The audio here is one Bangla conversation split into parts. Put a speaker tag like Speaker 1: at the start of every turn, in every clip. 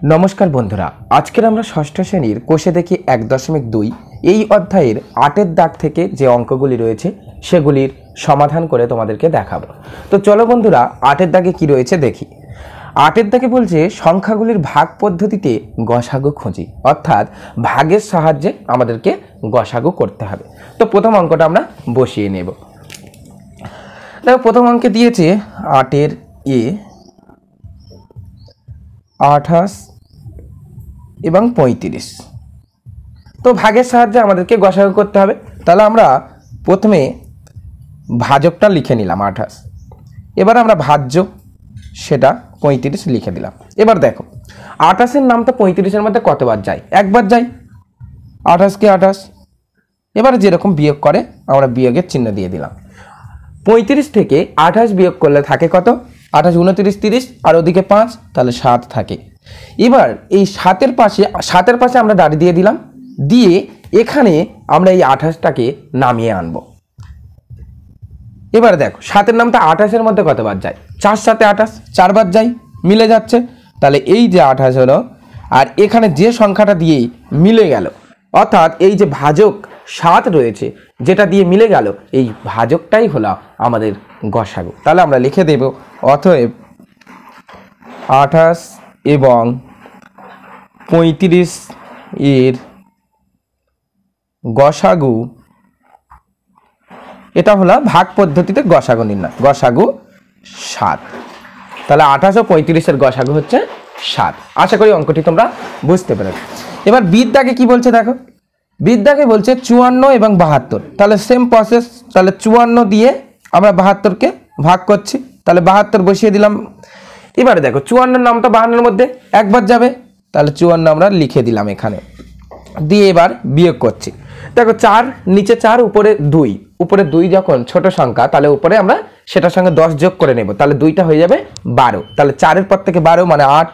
Speaker 1: নমস্কার বন্ধুরা, আজকের আমরা ষষ্ঠ শ্রেণীর কোষে দেখি 1.2 এই অধ্যায়ের 8-এর দাগ থেকে যে অঙ্কগুলি রয়েছে সেগুলির সমাধান করে তোমাদেরকে দেখাবো। তো চলো বন্ধুরা, 8-এর দাগে কি রয়েছে দেখি। 8-এর দাগে বলছে সংখ্যাগুলির ভাগ পদ্ধতিতে গসাগু খুঁজি, অর্থাৎ ভাগের সাহায্যে আমাদেরকে গসাগু করতে হবে। তো প্রথম অঙ্কটা আমরা বসিয়ে নেব। দেখো, প্রথম অঙ্কে দিয়েছে 8-এর এ 28 এবং 35। তো ভাগের সাহায্যে আমাদেরকে গসাগু করতে হবে। তাহলে আমরা প্রথমে ভাজকটা লিখে নিলাম 28, এবার আমরা ভাজ্য সেটা 35 লিখে দিলাম। এবার দেখো, 28-এর নামটা 35-এর মধ্যে কতবার যায়? একবার যায়। 28 কে 28, এবার যেরকম বিয়োগ করে আমরা বিয়োগের চিহ্ন দিয়ে দিলাম। 35 থেকে 28 বিয়োগ করলে থাকে কত? 28 29 30 আর ওদিকে 5, তাহলে 7 থাকে। এবার এই 7-এর পাশে আমরা দাঁড়িয়ে দিয়ে দিলাম, দিয়ে এখানে আমরা এই 28টাকে নামিয়ে আনব। এবার দেখো, 7-এর নামটা 28-এর মধ্যে কতবার যায়? 4 7 28, 4 বার যায়, মিলে যাচ্ছে। তাহলে এই যে 28 হলো, আর এখানে যে সংখ্যাটা দিয়ে মিলে গেল, অর্থাৎ এই যে ভাজক 7 রয়েছে যেটা দিয়ে মিলে গেল, এই ভাজকটাই হলো আমাদের গসাগু। তাহলে আমরা লিখে দেব, অতএব 28 এবং 35 এর গসাগু, এটা হলো ভাগ পদ্ধতিতে গসাগু নির্ণয়, গসাগু 7। তাহলে 28 ও 35-এর গসাগু হচ্ছে 7। আশা করি অঙ্কটি তোমরা বুঝতে পেরেছো। এবার বিদ্যাকে কি বলছে দেখো, বিদ্যাকে বলছে 54 এবং 72। তাহলে সেম প্রসেস, তাহলে 54 দিয়ে আমরা 72কে ভাগ করছি, তাহলে 72 বসিয়ে দিলাম। এবারে দেখো, 54-এর নামটা 52-এর মধ্যে একবার যাবে, তাহলে 54 আমরা লিখে দিলাম এখানে, দিয়ে এবার বিয়োগ করছি। দেখো, 4 নিচে 4 উপরে 2, উপরে 2 যখন ছোট সংখ্যা, তাহলে উপরে আমরা সেটার সঙ্গে 10 যোগ করে নেব, তাহলে 2টা হয়ে যাবে 12। তাহলে 4-এর পর থেকে 12 মানে 8,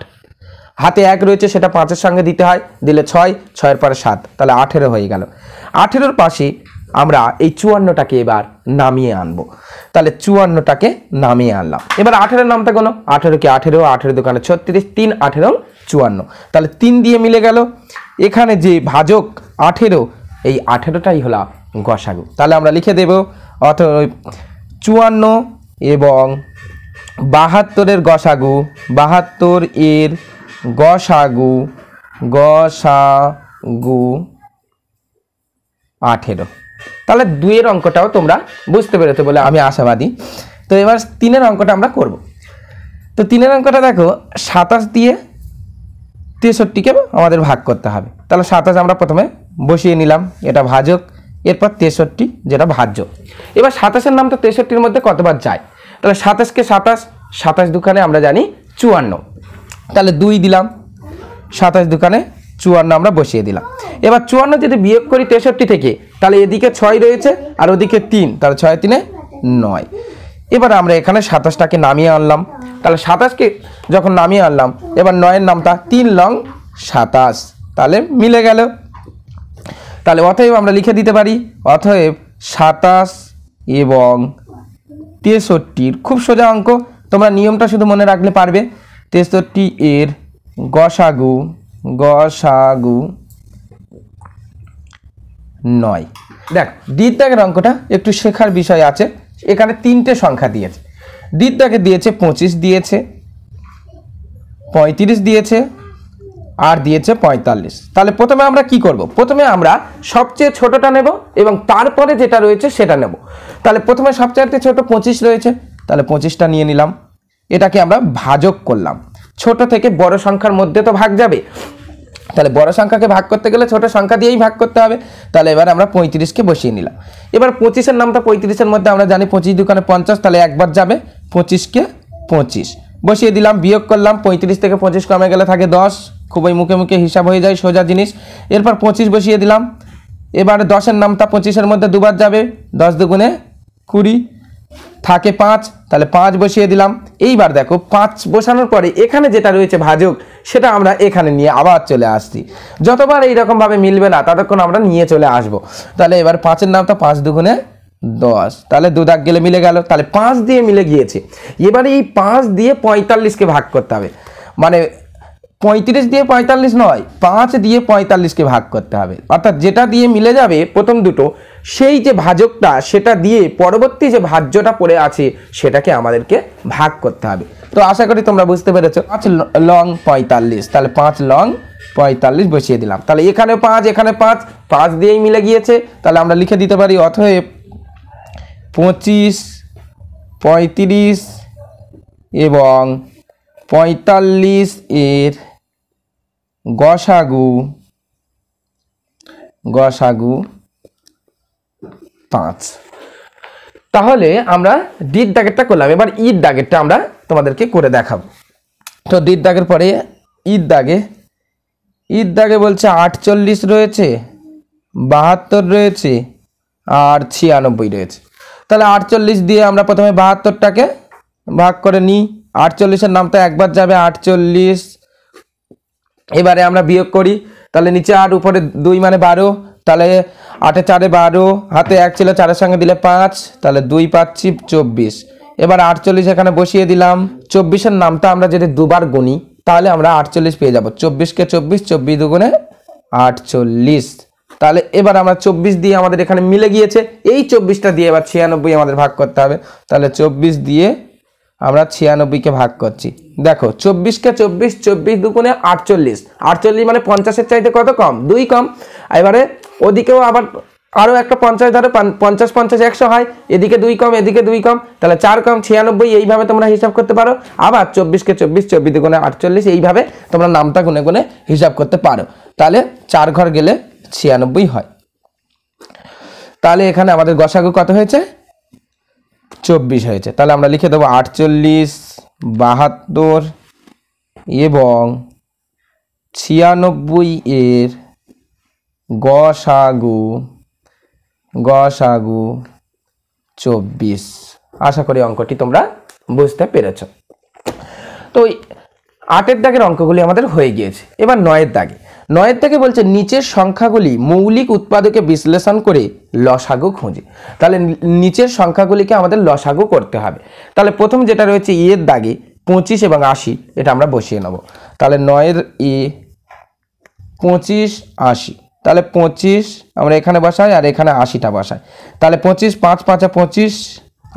Speaker 1: হাতে 1 রয়েছে সেটা 5-এর সঙ্গে দিতে হয়, দিলে 6, 6-এর পরে 7, তাহলে 18 হয়ে গেল। 18-এর পাশে আমরা এই 54টাকে এবার নামিয়ে আনবো, তাহলে 54টাকে নামিয়ে আনলাম। এবার 18-এর নামটা কোনো, 18 কে 18, 18 দোকানে 36, 3 18 54, তাহলে 3 দিয়ে মিলে গেল। এখানে যে ভাজক 18, এই 18টাই হলো গসাগু। তাহলে আমরা লিখে দেব, অতএব 54 এবং 72-এর গসাগু, 72 এর গসাগু 18। তাহলে 2-এর অঙ্কটাও তোমরা বুঝতে পেরেছো বলে আমি আশাবাদী। তো এবার 3-এর অঙ্কটা আমরা করব। তো 3-এর অঙ্কটা দেখো, 27 দিয়ে 63কে আমাদের ভাগ করতে হবে। তাহলে 27 আমরা প্রথমে বসিয়ে নিলাম, এটা ভাজক, এরপর 63 যেটা ভাজ্য। এবার 27-এর নামটা 63-এর মধ্যে কতবার যায়? তাহলে 27 কে 27, 27 দোকানে আমরা জানি 54, তাহলে 2 দিলাম, 27 দোকানে 54 আমরা বসিয়ে দিলাম। এবার 54 যদি বিয়োগ করি 63 থেকে, তাহলে এদিকে 6 রয়েছে আর ওদিকে 3, তাহলে 6 3 9। এবার আমরা এখানে 27টাকে নামিয়ে আনলাম, তাহলে 27কে যখন নামিয়ে আনলাম, এবার 9-এর নামটা 3 লং 27, তাহলে মিলে গেল। তাহলে অতএব আমরা লিখে দিতে পারি, অতএব 27 এবং 63, খুব সোজা অঙ্ক, তোমরা নিয়মটা শুধু মনে রাখলে পারবে। 63 এর গসাগু 9। দেখ, দ্বিদাগের অঙ্কটা একটু শেখার বিষয় আছে। এখানে 3টে সংখ্যা দিয়েছে, দ্বিদাগে দিয়েছে 25 দিয়েছে, 35 দিয়েছে, আর দিয়েছে 45। তাহলে প্রথমে আমরা কি করব? প্রথমে আমরা সবচেয়ে ছোটটা নেব এবং তারপরে যেটা রয়েছে সেটা নেব। তাহলে প্রথমে সবচেয়ে ছোট 25 রয়েছে, তাহলে 25টা নিয়ে নিলাম, এটাকে আমরা ভাজক করলাম। ছোট থেকে বড় সংখ্যার মধ্যে তো ভাগ যাবে, তাহলে বড় সংখ্যাকে ভাগ করতে গেলে ছোট সংখ্যা দিয়েই ভাগ করতে হবে। তাহলে এবার আমরা 35কে বসিয়ে নিলাম। এবার 25-এর নামটা 35-এর মধ্যে আমরা জানি 25 দোকানে 50, তাহলে একবার যাবে, 25কে 25 বসিয়ে দিলাম, বিয়োগ করলাম, 35 থেকে 25 কমে গেলে থাকে 10, খুবই মুখে মুখে হিসাব হয়ে যায়, সোজা জিনিস। এরপর 25 বসিয়ে দিলাম। এবার 10-এর নামটা 25-এর মধ্যে দুবার যাবে, 10 দুগুণে 20, থাকে 5, তাহলে 5 বসিয়ে দিলাম। এইবার দেখো, 5 বসানোর পরে এখানে যেটা রয়েছে ভাজক, সেটা আমরা এখানে নিয়ে আবার চলে আসছি। যতবার এইরকমভাবে মিলবে না ততক্ষণ আমরা নিয়ে চলে আসব। তাহলে এবার 5-এর নামটা 5 দুগুণে 10, তাহলে 2 দাগ গেলে মিলে গেল, তাহলে 5 দিয়ে মিলে গিয়েছে। এবারে এই 5 দিয়ে 45কে ভাগ করতে হবে, মানে 35 দিয়ে 45 নয়, 5 দিয়ে 45কে ভাগ করতে হবে। অর্থাৎ যেটা দিয়ে মিলে যাবে প্রথম দুটো, সেই যে ভাজকটা সেটা দিয়ে পরবর্তী যে ভাজ্যটা পড়ে আছে সেটাকে আমাদেরকে ভাগ করতে হবে। তো আশা করি তোমরা বুঝতে পেরেছো। 5 লং 45, তাহলে 5 লং 45 বসিয়ে দিলাম। তাহলে এখানে 5, এখানে 5, 5 দিয়েই মিলে গিয়েছে। তাহলে আমরা লিখে দিতে পারি অতএব 25, 35 এবং 45 এর গসাগু 5। তাহলে আমরা ডির দাগেরটা করলাম, এবার ইর দাগেরটা আমরা তোমাদেরকে করে দেখাবো। তো ডির দাগের পরে ইর দাগে বলছে 48 রয়েছে, 72 রয়েছে আর 96 রয়েছে। তাহলে 48 দিয়ে আমরা প্রথমে 72টাকে ভাগ করে নিই। 48-এর নামটা একবার যাবে 48। এবারে আমরা বিয়োগ করি, তাহলে নিচে 8 উপরে 2 মানে 12, তাহলে 8 4 12, হাতে 1 ছিল 4-এর সঙ্গে দিলে 5, তাহলে 2 পাচ্ছি 24। এবার 48 এখানে বসিয়ে দিলাম। 24-এর নামটা আমরা যদি দুবার গুনি তাহলে আমরা 48 পেয়ে যাব। 24কে 24, 24 দুগুণে 48। তাহলে এবার আমরা 24 দিয়ে আমাদের এখানে মিলে গিয়েছে, এই 24টা দিয়ে এবার 96 আমাদের ভাগ করতে হবে। তাহলে 24 দিয়ে আমরা 96কে ভাগ করছি। দেখো 24কে 24, 24 দুগুণে 48, 48 মানে 50-এর চাইতে কত কম? 2 কম। এবারে ওদিকেও আবার আরও একটা 50 ধরো, 50 50 100 হয়, এদিকে 2 কম, এদিকে 2 কম, তাহলে 4 কম 96। এইভাবে তোমরা হিসাব করতে পারো। আবার 24কে 24, 24 দুগুণে 48, এইভাবে তোমরা নামটা গুনে গুনে হিসাব করতে পারো। তাহলে 4 ঘর গেলে 96 হয়। তাহলে এখানে আমাদের গসাগু কত হয়েছে? 24 হয়েছে। তাহলে আমরা লিখে দেবো 48, 72 এবং 96 এর গসাগু 24। আশা করি অঙ্কটি তোমরা বুঝতে পেরেছ। তো 8-এর দাগের অঙ্কগুলি আমাদের হয়ে গিয়েছে। এবার 9-এর দাগে বলছে নিচের সংখ্যাগুলি মৌলিক উৎপাদকে বিশ্লেষণ করে লসাগু খুঁজে। তাহলে নিচের সংখ্যাগুলিকে আমাদের লসাগু করতে হবে। তাহলে প্রথম যেটা রয়েছে এর দাগে 25 এবং 80, এটা আমরা বসিয়ে নেব। তাহলে 9-এর এ 25 80, তাহলে 25 আমরা এখানে বসাই আর এখানে 80টা বসাই। তাহলে 25 5 5 25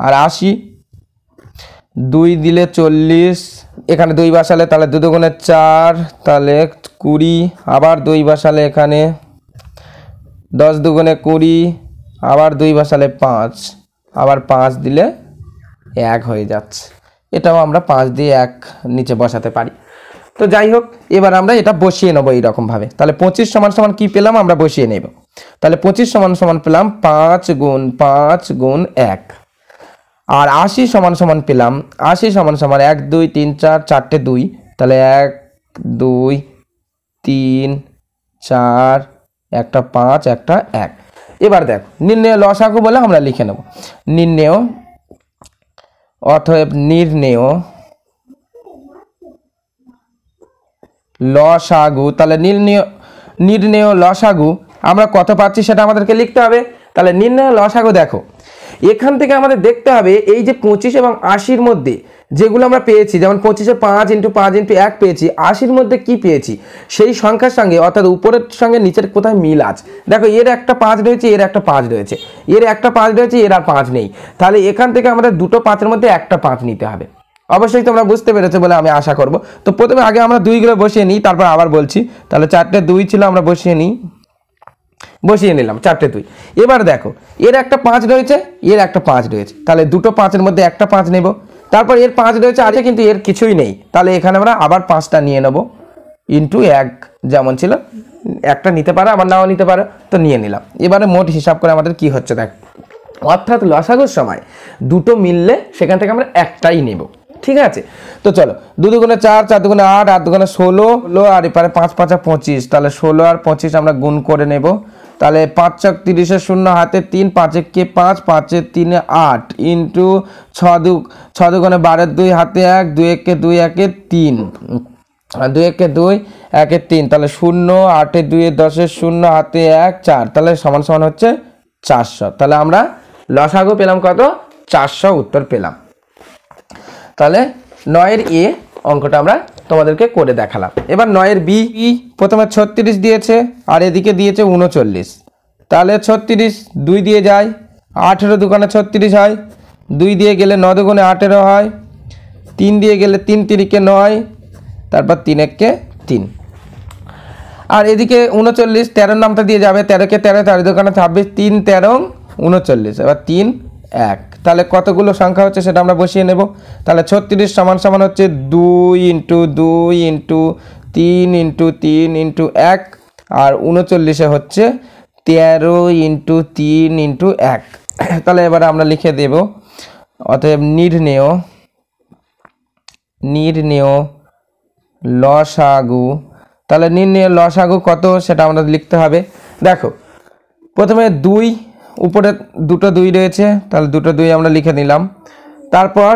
Speaker 1: আর 80, 2 দিলে 40, এখানে 2 বসালে তাহলে 2 দুগুণে 4, তাহলে 20, আবার 2 বসালে এখানে 10 দুগুণে 20, আবার 2 বসালে 5, আবার 5 দিলে 1 হয়ে যাচ্ছে। এটাও আমরা 5 দিয়ে 1 নিচে বসাতে পারি। তো যাই হোক, এবার আমরা এটা বসিয়ে নেব এইরকমভাবে। তাহলে 25 সমান সমান কী পেলাম আমরা বসিয়ে নেব। তাহলে 25 সমান সমান পেলাম 5 গুণ 5 গুণ 1। আর 80 সমান সমান পেলাম 80 সমান সমান 1 2 3 4, 4টে 2, তাহলে 1 2 3 4, একটা 5 একটা 1। এবার দেখো নির্ণয় লসাগু বলে আমরা লিখে নেব নির্ণয়, অতএব নির্ণয় লসাগু। তাহলে নির্ণয় লসাগু আমরা কত পাচ্ছি সেটা আমাদেরকে লিখতে হবে। তাহলে নির্ণয় লসাগু দেখো, এখান থেকে আমাদের দেখতে হবে এই যে 25 এবং 80-র মধ্যে যেগুলো আমরা পেয়েছি, যেমন 25-এ 5 × 5 × 1 পেয়েছি, 80-র মধ্যে কি পেয়েছি সেই সংখ্যার সঙ্গে, অর্থাৎ উপরের সঙ্গে নিচের কোথায় মিল আছে। দেখো এর একটা 5 রয়েছে, এর একটা 5 রয়েছে, এর একটা 5 রয়েছে, এর আর 5 নেই। তাহলে এখান থেকে আমাদের দুটো 5-এর মধ্যে একটা 5 নিতে হবে। অবশ্যই তোমরা বুঝতে পেরেছো বলে আমি আশা করব। তো প্রথমে আগে আমরা 2গুলো বসিয়ে নিই, তারপর আবার বলছি। তাহলে 4টে 2 ছিল, আমরা বসিয়ে নিলাম 4টে 2। এবার দেখো এর একটা 5 রয়েছে, এর একটা 5 রয়েছে, তাহলে দুটো 5-এর মধ্যে একটা 5 নেব। তারপর এর 5 রয়েছে আছে কিন্তু এর কিছুই নেই, তাহলে এখানে আমরা আবার 5টা নিয়ে নেব ইন্টু 1, যেমন ছিল একটা নিতে পারো আবার নাও নিতে পারো, তো নিয়ে নিলাম। এবারে মোট হিসাব করে আমাদের কি হচ্ছে দেখ, অর্থাৎ লসাগুর সময় দুটো মিললে সেখান থেকে আমরা একটাই নেব। ঠিক আছে, তো চলো 2 দুগুণে 4, 4 দুগুণে 8, 8 দুগুণে 16, আর এপারে 5 5 25, তাহলে 16 আর 25 আমরা গুণ করে নেব। তাহলে 5 × 30 শূন্য, হাতে 3, 5 × 5, 5 × 3 8 ইন্টু 6 দুগুণে 12, 2 হাতে 1, 2 × 2 1 3, 2 × 2 1 3, তাহলে 0, 8 2 10 0 হাতে 1 4, তাহলে সমান সমান হচ্ছে 400। তাহলে আমরা লসাগু পেলাম কত? 400 উত্তর পেলাম। তাহলে 9-এর এ অঙ্কটা আমরা তোমাদেরকে করে দেখালাম। এবার 9 এর বি, প্রথমে 36 দিয়েছে আর এদিকে দিয়েছে 39, তাহলে 36 2 দিয়ে যায়, 18 দুগুণে 36 হয়, 2 দিয়ে গেলে 9 দুগুণে 18 হয়, 3 দিয়ে গেলে 3 তিরিকে 9, তারপর 3 একে 3, আর এদিকে 39 13 নামটা দিয়ে যাবে, 13 কে 13, 4 দুগুণে 26, 3 13 39, এবার 3 1, তাহলে কতগুলো সংখ্যা হচ্ছে সেটা আমরা বসিয়ে নেব। তাহলে 36 সমান সমান হচ্ছে 2 ইন্টু 2 ইন্টু 3 ইন্টু 3 ইন্টু 1, আর 39 হচ্ছে 13 ইন্টু 3 ইন্টু 1। তাহলে এবার আমরা লিখে দেব, অতএব নির্ণেয় লসাগু। তাহলে নির্ণেয় লসাগু কত সেটা আমরা লিখতে হবে। দেখো প্রথমে 2, উপরে দুটো 2 রয়েছে, তাহলে দুটো 2 আমরা লিখে নিলাম। তারপর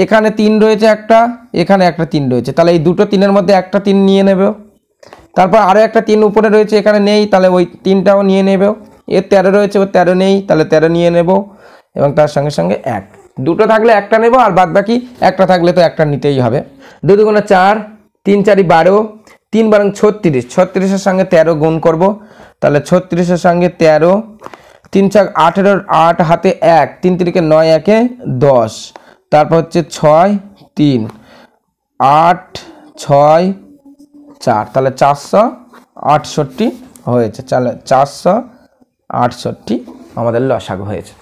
Speaker 1: এখানে 3 রয়েছে একটা, এখানে একটা 3 রয়েছে, তাহলে এই দুটো 3-এর মধ্যে একটা 3 নিয়ে নেব। তারপর আরও একটা 3 উপরে রয়েছে, এখানে নেই, তাহলে ওই 3টাও নিয়ে নেব। এর 13 রয়েছে, ওর 13 নেই, তাহলে 13 নিয়ে নেব, এবং তার সঙ্গে সঙ্গে 1, দুটো থাকলে একটা নেব, আর বাদ বাকি একটা থাকলে তো একটা নিতেই হবে। 2 দুগুণে 4, 3 4 12, 3 বারং 36, 36-এর সঙ্গে 13 গুণ করব, তাহলে 36-এর সঙ্গে 13, 3 4 18, 8 হাতে 1, 3 তিরিকে 9, 1 10, তারপর হচ্ছে 6 3 8 6 4, তাহলে 468 হয়েছে। তাহলে 468 আমাদের লসাগু হয়েছে।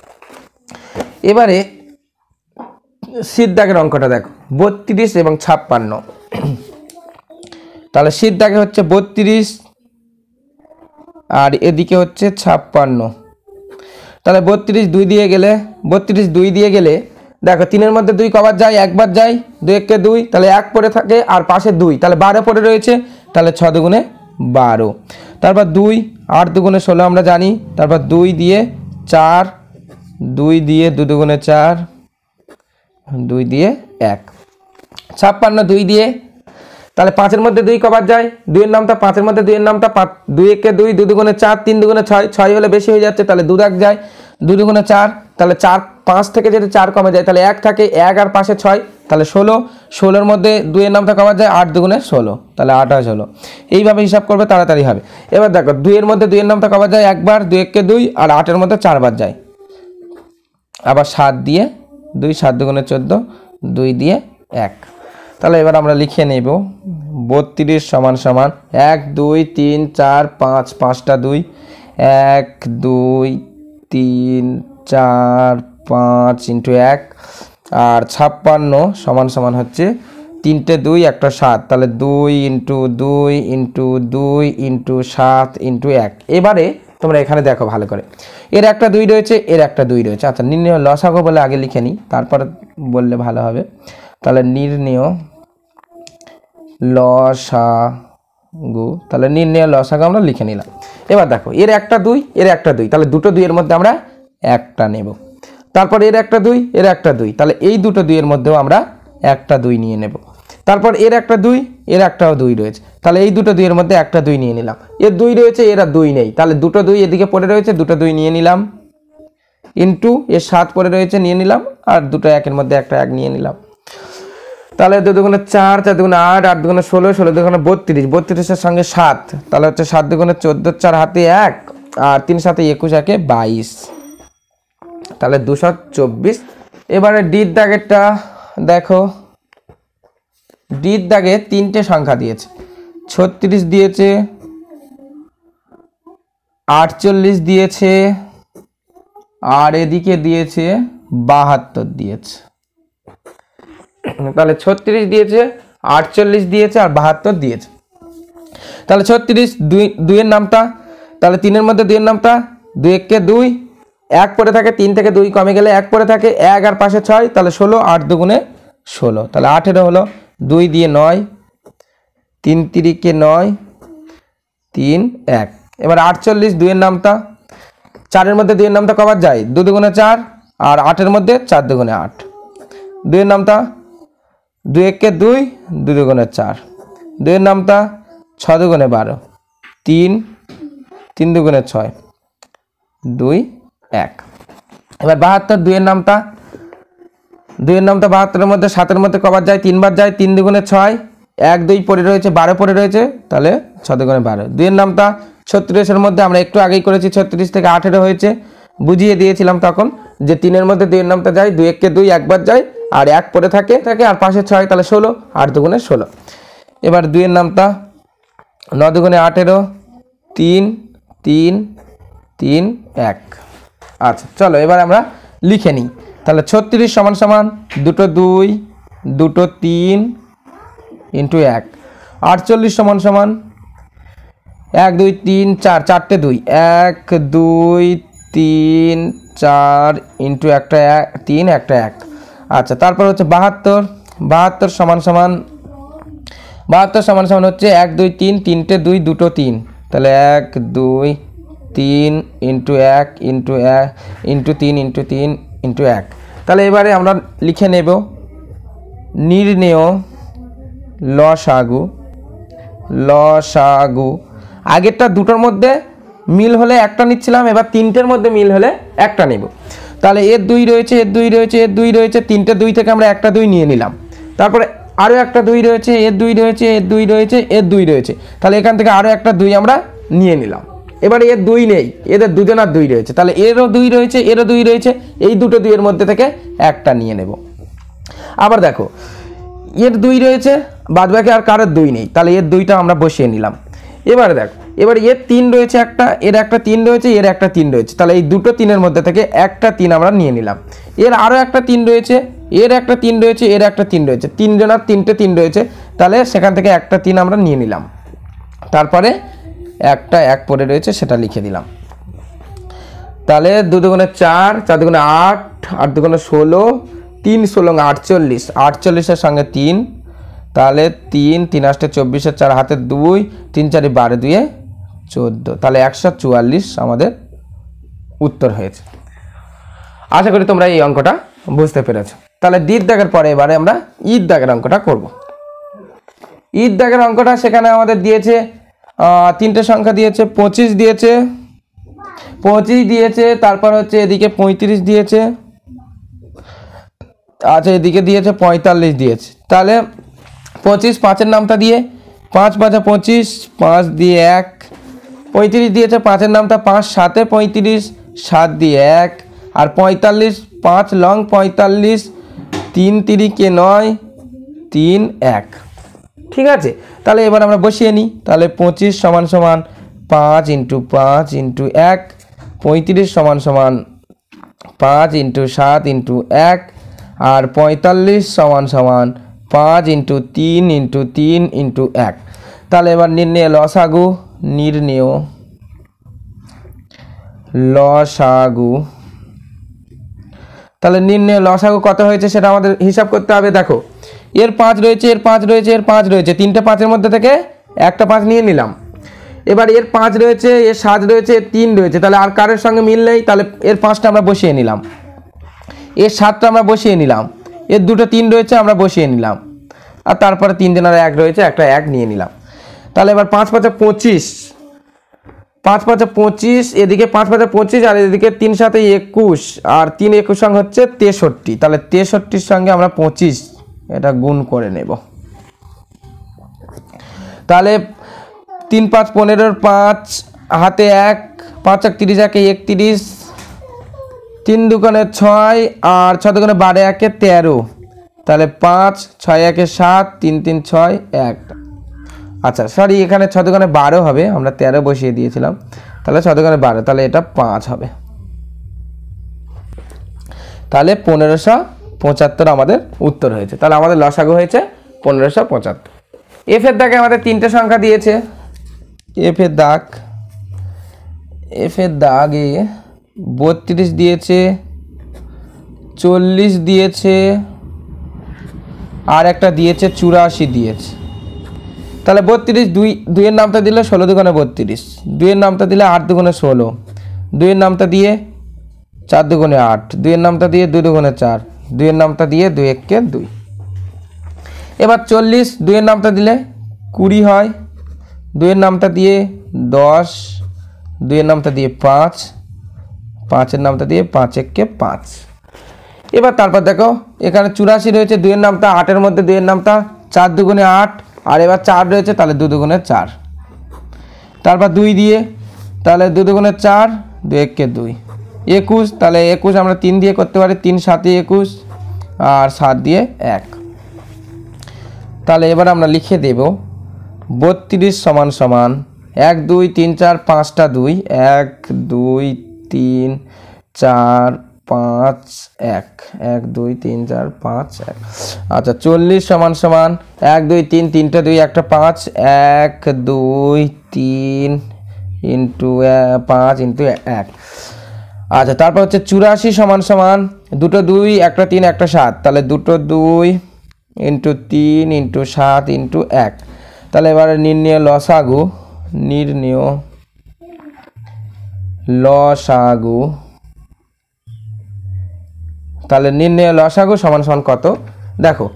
Speaker 1: এবারে সিদ্ধাগের অঙ্কটা দেখো, 32 এবং 56। তাহলে সিদ্ধাগে হচ্ছে 32 আর এদিকে হচ্ছে 56। তাহলে 32 2 দিয়ে গেলে, 32 2 দিয়ে গেলে দেখো 3-এর মধ্যে 2 কবার যায়, একবার যায়, 2 1 কে 2, তাহলে 1 পড়ে থাকে, আর পাশে 2, তাহলে 12 পড়ে রয়েছে, তাহলে 6 দুগুণে 12, তারপর 2 8 দুগুণে 16 আমরা জানি, তারপর 2 দিয়ে 4, 2 দিয়ে 2 দুগুণে 4, 2 দিয়ে 1, 56 2 দিয়ে, তাহলে 5-এর মধ্যে 2 কবার যায়, 2-এর নামটা 5-এর মধ্যে 2-এর নামটা 5, 2 1 কে 2, 2 দুগুণে 4, 3 দুগুণে 6, 6 হলে বেশি হয়ে যাচ্ছে, তাহলে 2 দাগ যায়, 2 দুগুণে 4, তাহলে 4 5 থেকে যদি 4 কমে যায়, তাহলে 1 থাকে, 1 আর পাশে 6, তাহলে 16, 16-এর মধ্যে 2-এর নামটা কবার যায়, 8 দুগুণে 16, তাহলে 8 হয় 16। এইভাবে হিসাব করবে, তাড়াতাড়ি হবে। এবার দেখো 2-এর মধ্যে 2-এর নামটা কবার যায়, একবার, 2 1 কে 2, আর 8-এর মধ্যে 4 বার যায়, আবার 7 দিয়ে 2, 7 দুগুণে 14, 2 দিয়ে 1। তাহলে এবার আমরা লিখে নেব 32 সমান সমান 1 2 3 4 5, 5টা 2, 1 2 3 4 5 ইন্টু 1, আর 56 সমান সমান হচ্ছে 3টে 2 একটা 7, তাহলে 2 ইন্টু 2 ইন্টু 2 ইন্টু 7 ইন্টু 1। এবারে তোমরা এখানে দেখো ভালো করে, এর একটা 2 রয়েছে, এর একটা 2 রয়েছে। আচ্ছা, নির্ণেয় লসাগু বলে আগে লিখে নিই, তারপর বললে ভালো হবে। তাহলে নির্ণেয় লসাগু, তাহলে নির্ণেয় লসাগু আমরা লিখে নিলাম। এবার দেখো এর একটা 2, এর একটা 2, তাহলে দুটো 2-এর মধ্যে আমরা একটা নেব। তারপর এর একটা 2, এর একটা 2, তাহলে এই দুটো 2-এর মধ্যেও আমরা একটা 2 নিয়ে নেব। তারপর এর একটা 2, এর একটাও 2 রয়েছে, তাহলে এই দুটো 2-এর মধ্যে একটা 2 নিয়ে নিলাম। এর 2 রয়েছে, এর আর 2 নেই, তাহলে দুটো 2 এদিকে পড়ে রয়েছে, দুটো 2 নিয়ে নিলাম, ইন্টু এর 7 পড়ে রয়েছে, নিয়ে নিলাম, আর দুটো 1-এর মধ্যে একটা 1 নিয়ে নিলাম। তাহলে 2 দুগুণে 4, 4 দুগুণে 8, 8 দুগুণে 16, 16 দুগুণে 32, 32-এর সঙ্গে 7, তাহলে হচ্ছে 7 দুগুণে 14, 4 হাতে 1, আর 3 7 21, 1 22, তাহলে 224। এবারে ডির দাগেরটা দেখো, ডির দাগে 3টে সংখ্যা দিয়েছে, 36 দিয়েছে, 48 দিয়েছে, আর এদিকে দিয়েছে 72 দিয়েছে। তাহলে 36 দিয়েছে, 48 দিয়েছে, আর 72 দিয়েছে। তাহলে 36 2-এর নামটা, তাহলে 3-এর মধ্যে 2-এর নামটা, 2 1 কে 2, 1 পড়ে থাকে, 3 থেকে 2 কমে গেলে 1 পড়ে থাকে, 1 আর পাশে 6, তাহলে 16, 8 দুগুণে 16, তাহলে 18 হলো, 2 দিয়ে 9, 3 তিরিকে 9, 3 1। এবার 48 2-এর নামটা, 4-এর মধ্যে 2-এর নামটা কবার যায়, 2 দুগুণে 4, আর 8-এর মধ্যে 4 দুগুণে 8, 2-এর নামটা 2 1 কে 2, 2 দুগুণে 4, 2-এর নামটা 6 দুগুণে 12, 3 3 দুগুণে 6, 2 1। এবার 72 2-এর নামটা, 2 এর নামতা 72-এর মধ্যে 7-এর মধ্যে কবার যায়, 3 বার যায়, 3 দুগুণে 6, 1 2 পড়ে রয়েছে, 12 পড়ে রয়েছে, তাহলে 6 দুগুণে 12। 2 এর নামতা 36-এর মধ্যে আমরা একটু আগেই করেছি, 36 থেকে 18 হয়েছে, বুঝিয়ে দিয়েছিলাম তখন যে 3-এর মধ্যে 2 এর নামতা যায়, 2 1 কে 2 একবার যায়, আর 1 পড়ে থাকে আর পাশে 6, তাহলে 16, 8 দুগুণে 16। এবার 2 এর নামতা 9 দুগুণে 18, 3 3 3 1। আচ্ছা চলো এবার আমরা লিখে নিই। তাহলে 36 সমান সমান 2 2 2 3 ইন্টু 1। 48 সমান সমান 1 2 3 4, 4টে 2, 1 2 3 4 ইন্টু একটা 3 একটা 1। আচ্ছা তারপর হচ্ছে 72, 72 সমান সমান 72 সমান সমান হচ্ছে 1 2 3, 3টে 2 2 3, তাহলে 1 2 3 into 1 into 1 into 3 into 3 into 1। তাহলে এবারে আমরা লিখে নেব নির্ণেয় লসাগু। লসাগু আগেরটা দুটোর মধ্যে মিল হলে একটা নিচ্ছিলাম, এবার 3টের মধ্যে মিল হলে একটা নেব। তাহলে এর 2 রয়েছে, এর 2 রয়েছে, এর 2 রয়েছে, 3টে 2 থেকে আমরা একটা 2 নিয়ে নিলাম। তারপরে আরও একটা 2 রয়েছে, এর 2 রয়েছে, এর 2 রয়েছে, এর 2 রয়েছে, তাহলে এখান থেকে আরও একটা 2 আমরা নিয়ে নিলাম। এবারে এর 2 নেই, এদের দুজনার 2 রয়েছে, তাহলে এরও 2 রয়েছে, এরও 2 রয়েছে, এই দুটো 2 এর মধ্যে থেকে একটা নিয়ে নেব। আবার দেখো এর 2 রয়েছে, বাদবাকি আর কারোর 2 নেই, তাহলে এর 2টা আমরা বসিয়ে নিলাম। এবারে দেখো এবার এর 3 রয়েছে একটা, এর একটা 3 রয়েছে, এর একটা 3 রয়েছে, তাহলে এই দুটো 3-এর মধ্যে থেকে একটা 3 আমরা নিয়ে নিলাম। এর আরও একটা 3 রয়েছে, এর একটা 3 রয়েছে, এর একটা 3 রয়েছে, 3 জনের 3টে 3 রয়েছে, তাহলে সেখান থেকে একটা 3 আমরা নিয়ে নিলাম। তারপরে একটা 1 পড়ে রয়েছে, সেটা লিখে দিলাম। তাহলে 2 দুগুণে 4, 4 দুগুণে 8, 8 দুগুণে 16, 3 16 48, 48-এর সঙ্গে 3, তাহলে 3 3 8 24, 4 হাতে 2, 3 4 12, 2 14, তাহলে 144 আমাদের উত্তর হয়েছে। আশা করি তোমরা এই অঙ্কটা বুঝতে পেরেছো। তাহলে দ্বির দাগের পরে এবারে আমরা ঈদ দাগের অঙ্কটা করব। ঈদ দাগের অঙ্কটা সেখানে আমাদের দিয়েছে 3টে সংখ্যা দিয়েছে, 25 দিয়েছে, 25 দিয়েছে, তারপর হচ্ছে এদিকে 35 দিয়েছে, আচ্ছা এদিকে দিয়েছে 45 দিয়েছে। তাহলে 25 5-এর নামটা দিয়ে 5 5 25, 5 দিয়ে 1, 35 দিয়েছে 5-এর নামটা 5 7 35, 7 দিয়ে 1, আর 45 5 লং 45, 3 3 9, 3 1। ঠিক আছে, তাহলে এবার আমরা বসিয়ে নিই। তাহলে 25 সমান সমান 5 ইন্টু 5 ইন্টু 1, 35 সমান সমান 5 ইন্টু 7 ইন্টু 1, আর 45 সমান সমান 5 ইন্টু 3 ইন্টু 3 ইন্টু 1। তাহলে এবার নির্ণেয় লসাগু, নির্ণেয় লসাগু। তাহলে নির্ণেয় লসাগু কত হয়েছে সেটা আমাদের হিসাব করতে হবে। দেখো এর 5 রয়েছে, এর 5 রয়েছে, এর 5 রয়েছে, 3টে 5-এর মধ্যে থেকে একটা 5 নিয়ে নিলাম। এবার এর 5 রয়েছে, এর 7 রয়েছে, এর 3 রয়েছে, তাহলে আর কারোর সঙ্গে মিল নেই, তাহলে এর 5টা আমরা বসিয়ে নিলাম, এর 7টা আমরা বসিয়ে নিলাম, এর দুটো 3 রয়েছে আমরা বসিয়ে নিলাম, আর তারপরে 3 জনের 1 রয়েছে, একটা 1 নিয়ে নিলাম। তাহলে এবার 5 5 25, 5 5 25, এদিকে 5 5 25, আর এদিকে 3 7 21, আর 3 21 সঙ্গে হচ্ছে 63, তাহলে 63-র সঙ্গে আমরা 25 এটা গুণ করে নেব। তাহলে 3 5 15, 5 হাতে 1, 5 1 30, 1 31, 3 দুগুণে 6, আর 6 দুগুণে 12, 1 13, তাহলে 5 6 1 7, 3 3 6 1। আচ্ছা সরি, এখানে 6 দুগুণে 12 হবে, আমরা 13 বসিয়ে দিয়েছিলাম, তাহলে 6 দুগুণে 12, তাহলে এটা 5 হবে। তাহলে 1575 আমাদের উত্তর হয়েছে। তাহলে আমাদের লসাগু হয়েছে 1575। এফ এর দাগে আমাদের 3টে সংখ্যা দিয়েছে। এফ এর দাগে 32 দিয়েছে, 40 দিয়েছে, আর একটা দিয়েছে 84 দিয়েছে। তাহলে 32 2 এর নামটা দিলে 16 দুগুণে 32, 2 এর নামটা দিলে 8 দুগুণে 16, 2 এর নামটা দিয়ে 4 দুগুণে 8, 2 এর নামটা দিয়ে 2 দুগুণে 4, 2 এর নামটা দিয়ে 2 1 2। এবার 40 2 এর নামটা দিলে 20 হয়, 2 এর নামটা দিয়ে 10, 2 এর নামটা দিয়ে 5, 5 এর নামটা দিয়ে 5 1 5। এবার তারপর দেখো এখানে 84 রয়েছে, 2 এর নামতা, 8-এর মধ্যে 2 এর নামতা, 4 দুগুণে 8, আর এবার 4 রয়েছে, তাহলে 2 দুগুণে 4, তারপর 2 দিয়ে, তাহলে 2 দুগুণে 4, 2 একে 2, 21, তাহলে 21 আমরা 3 দিয়ে করতে পারি, 3 7 21, আর 7 দিয়ে 1। তাহলে এবার আমরা লিখে দেব 32 সমান সমান 1 2 3 4 5টা 2, 1 2 3 4 5 1, 1 2 3 4 5 1। আচ্ছা 40 সমান সমান 1 2 3 3টা 2 একটা 5, 1 2 3 ইন্টু 5 ইন্টু 1। আচ্ছা তারপর হচ্ছে 84 সমান সমান 2টো 2 একটা 3 একটা 7, তাহলে 2টো 2 ইন্টু 3 ইন্টু 7 ইন্টু 1। তাহলে এবারে নির্ণয় লসাগু, নির্ণয় লসাগু, তাহলে নির্ণয় লসাগু সমান সমান কত? দেখো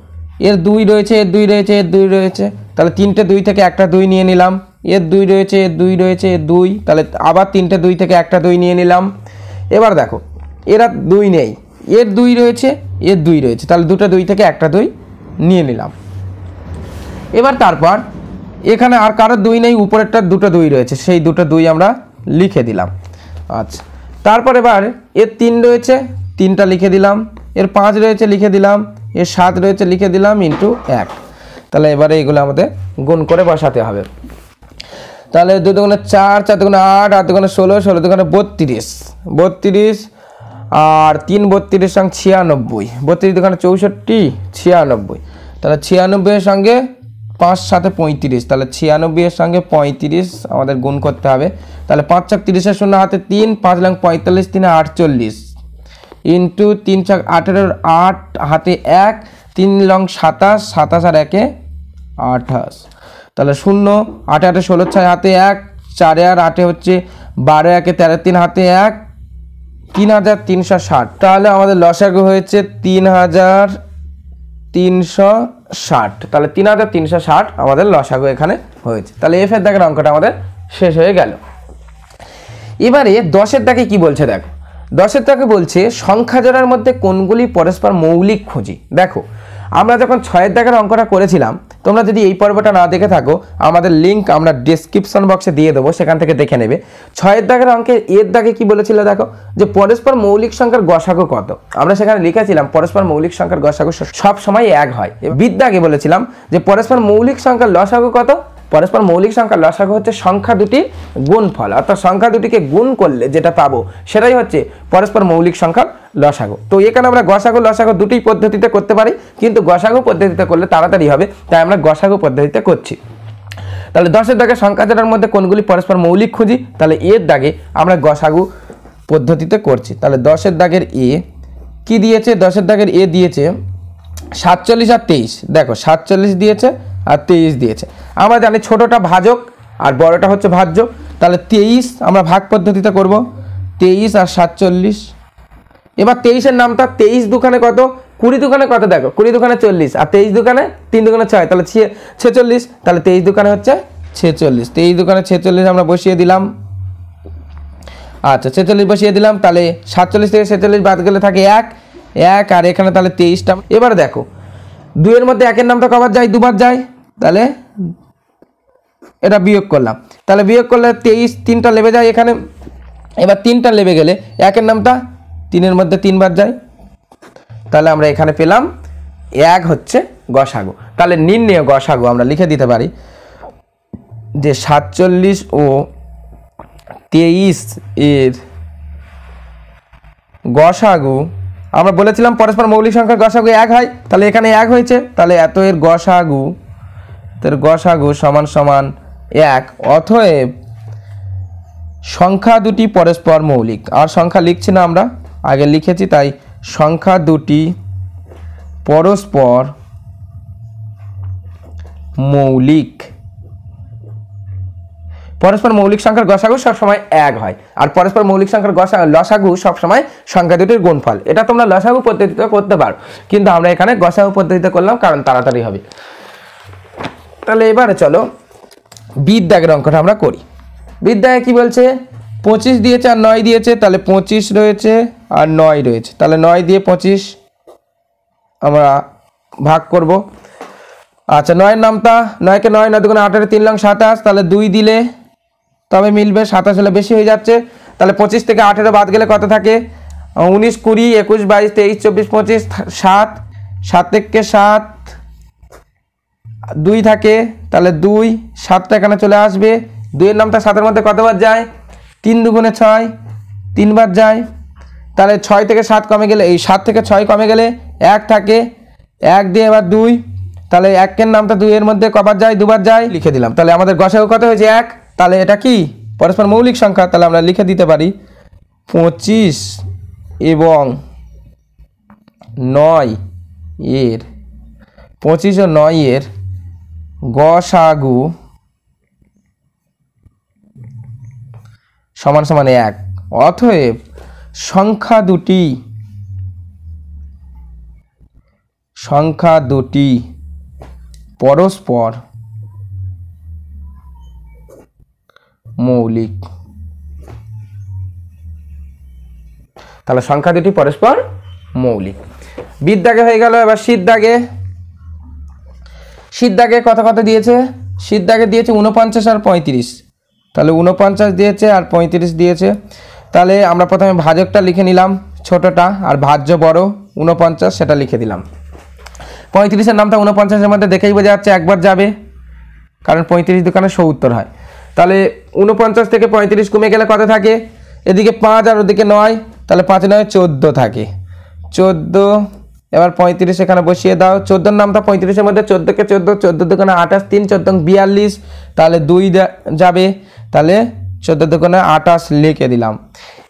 Speaker 1: এর 2 রয়েছে, এর 2 রয়েছে, এর 2 রয়েছে, তাহলে 3টে 2 থেকে একটা 2 নিয়ে নিলাম, এর 2 রয়েছে, এর 2 রয়েছে, এর 2, তাহলে আবার 3টে 2 থেকে একটা 2 নিয়ে নিলাম। এবার দেখো এরা 2 নেই, এর 2 রয়েছে, এর 2 রয়েছে, তাহলে 2টা 2 থেকে একটা 2 নিয়ে নিলাম। এবার তারপর এখানে আর কারোর 2 নেই, উপরেরটা 2টো 2 রয়েছে, সেই 2টো 2 আমরা লিখে দিলাম। আচ্ছা তারপর এবার এর 3 রয়েছে, 3টা লিখে দিলাম, এর 5 রয়েছে লিখে দিলাম, এর 7 রয়েছে লিখে দিলাম ইন্টু 1। তাহলে এবারে এগুলো আমাদের গুণ করে বসাতে হবে। তাহলে 2 দুগুণে 4, 4 দুগুণে 8, 8 দুগুণে 16, 16 দুগুণে 32, 32, আর 3 32 সঙ্গে 96, 32 দুগুণে 64, 96, তাহলে 96 এর সঙ্গে 5 7 35, তাহলে 96 এর সঙ্গে 35 আমাদের গুণ করতে হবে। তাহলে 5 4 30 এর শূন্য হাতে 3, 5 লং 45, 3 48 ইন্টু 3 4 18, 8 হাতে 1, 3 লং 27, 27 আর 1 28, তাহলে 0 8 8 16 6 হাতে 1, 4 আর 8 হচ্ছে 12, 1 13 3 হাতে 1, 3360। তাহলে আমাদের লসাগু হয়েছে 3360। তাহলে 3360 আমাদের লসাগু এখানে হয়েছে। তাহলে এফ এর দাগের অঙ্কটা আমাদের শেষ হয়ে গেল। এবারে 10-এর দাগে কি বলছে দেখো, 10-এর দাগে বলছে সংখ্যা জোড়ার মধ্যে কোনগুলি পরস্পর মৌলিক খুঁজি। দেখো আমরা যখন 6-এর দাগের অঙ্কটা করেছিলাম, তোমরা যদি এই পর্বটা না দেখে থাকো আমাদের লিঙ্ক আমরা ডেসক্রিপশন বক্সে দিয়ে দেবো, সেখান থেকে দেখে নেবে। 6-এর দাগের অঙ্কে এর দাগে কি বলেছিল দেখো, যে পরস্পর মৌলিক সংখ্যার গসাগু কত। আমরা সেখানে লিখেছিলাম পরস্পর মৌলিক সংখ্যার গসাগু সব সময় 1 হয়। বিদ্যাগে বলেছিলাম যে পরস্পর মৌলিক সংখ্যার লসাগু কত। পরস্পর মৌলিক সংখ্যার লসাগু হচ্ছে সংখ্যা দুটির গুণফল, অর্থাৎ সংখ্যা দুটিকে গুণ করলে যেটা পাবো সেটাই হচ্ছে পরস্পর মৌলিক সংখ্যার লসাগু। তো এখানে আমরা গসাগু লসাগু দুটি পদ্ধতিতে করতে পারি, কিন্তু গসাগু পদ্ধতিতে করলে তাড়াতাড়ি হবে, তাই আমরা গসাগু পদ্ধতিতে করছি। তাহলে 10-এর দাগে সংখ্যা জোড়ার মধ্যে কোনগুলি পরস্পর মৌলিক খুঁজি, তাহলে এর দাগে আমরা গসাগু পদ্ধতিতে করছি। তাহলে 10-এর দাগের এ কি দিয়েছে, 10-এর দাগের এ দিয়েছে 47 আর 23। দেখো 47 দিয়েছে আর 23 দিয়েছে। আমরা জানি ছোটটা ভাজক আর বড়টা হচ্ছে ভাজ্য, তাহলে 23 আমরা ভাগ পদ্ধতিতে করব, 23 আর 47। এবার 23-এর নামটা 23 দুখানে কত, 20 দুখানে কত, দেখো 20 দুখানে 40 আর 23 দুখানে 3 দুখানে 6, তাহলে 46, তাহলে 23 দুখানে হচ্ছে 46, 23 দুখানে 46 আমরা বসিয়ে দিলাম। আচ্ছা 46 বসিয়ে দিলাম, তাহলে 47 থেকে 46 বাদ গেলে থাকে 1, আর এখানে তাহলে 23টা। এবার দেখো 2-এর মধ্যে 1-এর নামটা কবার যায়, দুবার যায়, তাহলে এটা বিয়োগ করলাম, তাহলে বিয়োগ করলে 23 3টা লেবে যায় এখানে। এবার 3টা লেবে গেলে 1-এর নামটা 3-এর মধ্যে 3 বার যায়, তাহলে আমরা এখানে পেলাম 1 হচ্ছে গসাগু। তাহলে নির্ণেয় গসাগু আমরা লিখে দিতে পারি যে 47 ও 23 এর গসাগু, আমরা বলেছিলাম পরস্পর মৌলিক সংখ্যার গসাগু 1 হয়, তাহলে এখানে 1 হয়েছে, তাহলে এত এর গসাগু সমান সমান 1। অতএব সংখ্যা দুটি পরস্পর মৌলিক। আর সংখ্যা লিখছি না, আমরা আগে লিখেছি, তাই সংখ্যা দুটি পরস্পর মৌলিক। পরস্পর মৌলিক সংখ্যার গসাগু সবসময় 1 হয়, আর পরস্পর মৌলিক সংখ্যার লসাগু সবসময় সংখ্যা দুটির গুণফল। এটা তোমরা লসাগু পদ্ধতিতে করতে পারো, কিন্তু আমরা এখানে গসাগু পদ্ধতিতে করলাম কারণ তাড়াতাড়ি হবে। তাহলে এবারে চলো বিদ্যাগের অঙ্কটা আমরা করি। বিদ্যায় কি বলছে, 25 দিয়েছে আর 9 দিয়েছে, তাহলে 25 রয়েছে আর 9 রয়েছে, তাহলে 9 দিয়ে 25 আমরা ভাগ করব। আচ্ছা 9 নামতা, 9কে 9, 9 দুগুণে 18, 3 লং 27, তাহলে 2 দিলে তবে মিলবে, 27 হলে বেশি হয়ে যাচ্ছে। তাহলে 25 থেকে 18 বাদ গেলে কত থাকে? 19, 20, 21, 22, 23, 24, 25, 7, 7 থেকে 7 2 থাকে, তাহলে 2, 7টা এখানে চলে আসবে। 2 এর নামটা 7 এর মধ্যে কতবার যায়? 3 দুগুণে 6, 3 বার যায়। তাহলে 6 থেকে 7 কমে গেলে, এই 7 থেকে 6 কমে গেলে 1 থাকে, 1 দিয়ে এবার 2, তাহলে 1 এর নামটা 2 এর মধ্যে কবার যায়? 2 বার যায়, লিখে দিলাম। তাহলে আমাদের গসাগু কত হয়েছে? 1। তাহলে এটা কি পরস্পর মৌলিক সংখ্যা, তাহলে আমরা লিখে দিতে পারি 25 এবং 9 এর 25 ও 9 এর গসাগু সমান সমান 1। অতএব সংখ্যা দুটি পরস্পর মৌলিক। তাহলে সংখ্যা দুটি পরস্পর মৌলিক। বিদ্যাগে হয়ে গেল। এবার সিদ্ধাগে কত কত দিয়েছে? সিদ্ধাগে দিয়েছে 49 আর 35। তাহলে 49 দিয়েছে আর 35 দিয়েছে। তাহলে আমরা প্রথমে ভাজকটা লিখে নিলাম ছোটটা, আর ভাজ্য বড় 49 সেটা লিখে দিলাম। 35-এর নামটা 49-এর মধ্যে দেখেই বোঝা যাচ্ছে একবার যাবে, কারণ 35 দোকানে 70 হয়। তাহলে 49 থেকে 35 কমে গেলে কত থাকে? এদিকে 5 আর ওদিকে 9, তাহলে 5 9 14 থাকে, 14। এবার 35 এখানে বসিয়ে দাও। 14-এর নামটা 35-এর মধ্যে 14কে 14, 14 দোকানে 28, 3 14 42, তাহলে 2 যাবে, তাহলে 14 দোকানে 28 লিখে দিলাম।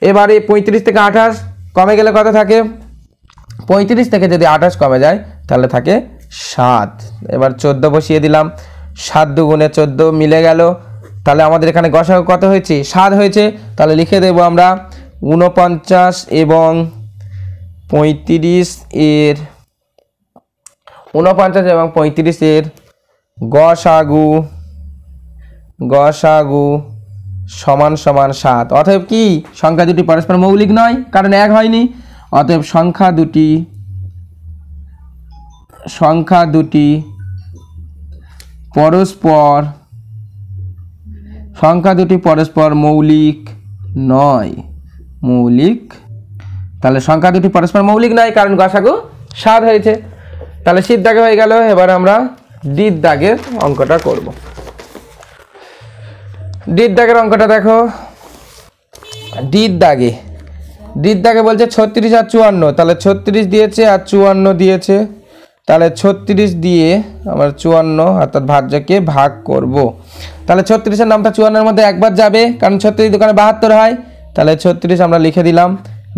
Speaker 1: এবারে 35 থেকে 28 কমে গেলে কত থাকে? 35 থেকে যদি 28 কমে যায় তাহলে থাকে 7। এবার 14 বসিয়ে দিলাম, 7 দুগুণে 14 মিলে গেল। তাহলে আমাদের এখানে গসাগু কত হয়েছে? 7 হয়েছে। তাহলে লিখে দেব আমরা 49 এবং 35 এর গসাগু সমান সমান 7। অতএব কি সংখ্যা দুটি পরস্পর মৌলিক নয়, কারণ 1 হয়নি। অতএব সংখ্যা দুটি পরস্পর মৌলিক নয়। তাহলে সংখ্যা দুটি পরস্পর মৌলিক নয়, কারণ গসাগু 7 হয়েছে। তাহলে সিদ্ধাগে হয়ে গেল। এবার আমরা ডির দাগের অঙ্কটা করব। ডির দাগের অঙ্কটা দেখো। ডির দাগে বলছে 36 আর 54, তাহলে 36 দিয়েছে আর 54 দিয়েছে। তাহলে 36 দিয়ে আমরা 54 অর্থাৎ ভাজ্যকে ভাগ করব। তাহলে 36-এর নামটা 54-এর মধ্যে একবার যাবে, কারণ 36 দোকানে 72 হয়। তাহলে 36 আমরা লিখে দিলাম।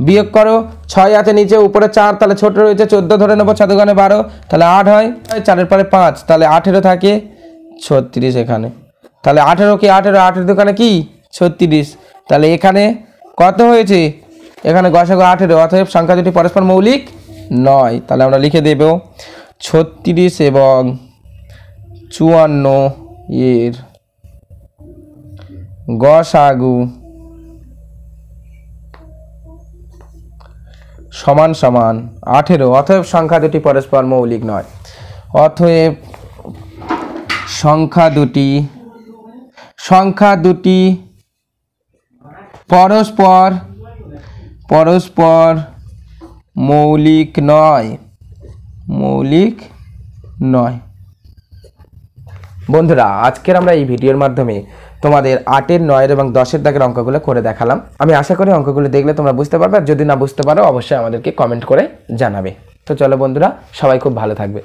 Speaker 1: বিয়োগ করো, 6 আছে নিচে, উপরে 4, তাহলে ছোট রয়েছে 14 ধরে নেবো, 6 দোকানে 12, তাহলে 8 হয়। 4-এর পরে 5, তাহলে 18 থাকে 36 এখানে। তাহলে 18 কি 18 দোকানে কি 36। তাহলে এখানে কত হয়েছে? এখানে গসাগু 18। অতএব সংখ্যা দুটি পরস্পর মৌলিক নয়। তাহলে আমরা লিখে দেব 36 এবং 54 এর গসাগু সমান সমান 18। অতএব সংখ্যা দুটি পরস্পর মৌলিক নয়। অতএব সংখ্যা দুটি পরস্পর মৌলিক নয়। বন্ধুরা, আজকের আমরা এই ভিডিওর মাধ্যমে তোমাদের 8-এর 9-এর এবং 10-এর দাগের অঙ্কগুলো করে দেখালাম। আমি আশা করি অঙ্কগুলো দেখলে তোমরা বুঝতে পারবে, আর যদি না বুঝতে পারো অবশ্যই আমাদেরকে কমেন্ট করে জানাবে। তো চলো বন্ধুরা, সবাই খুব ভালো থাকবে।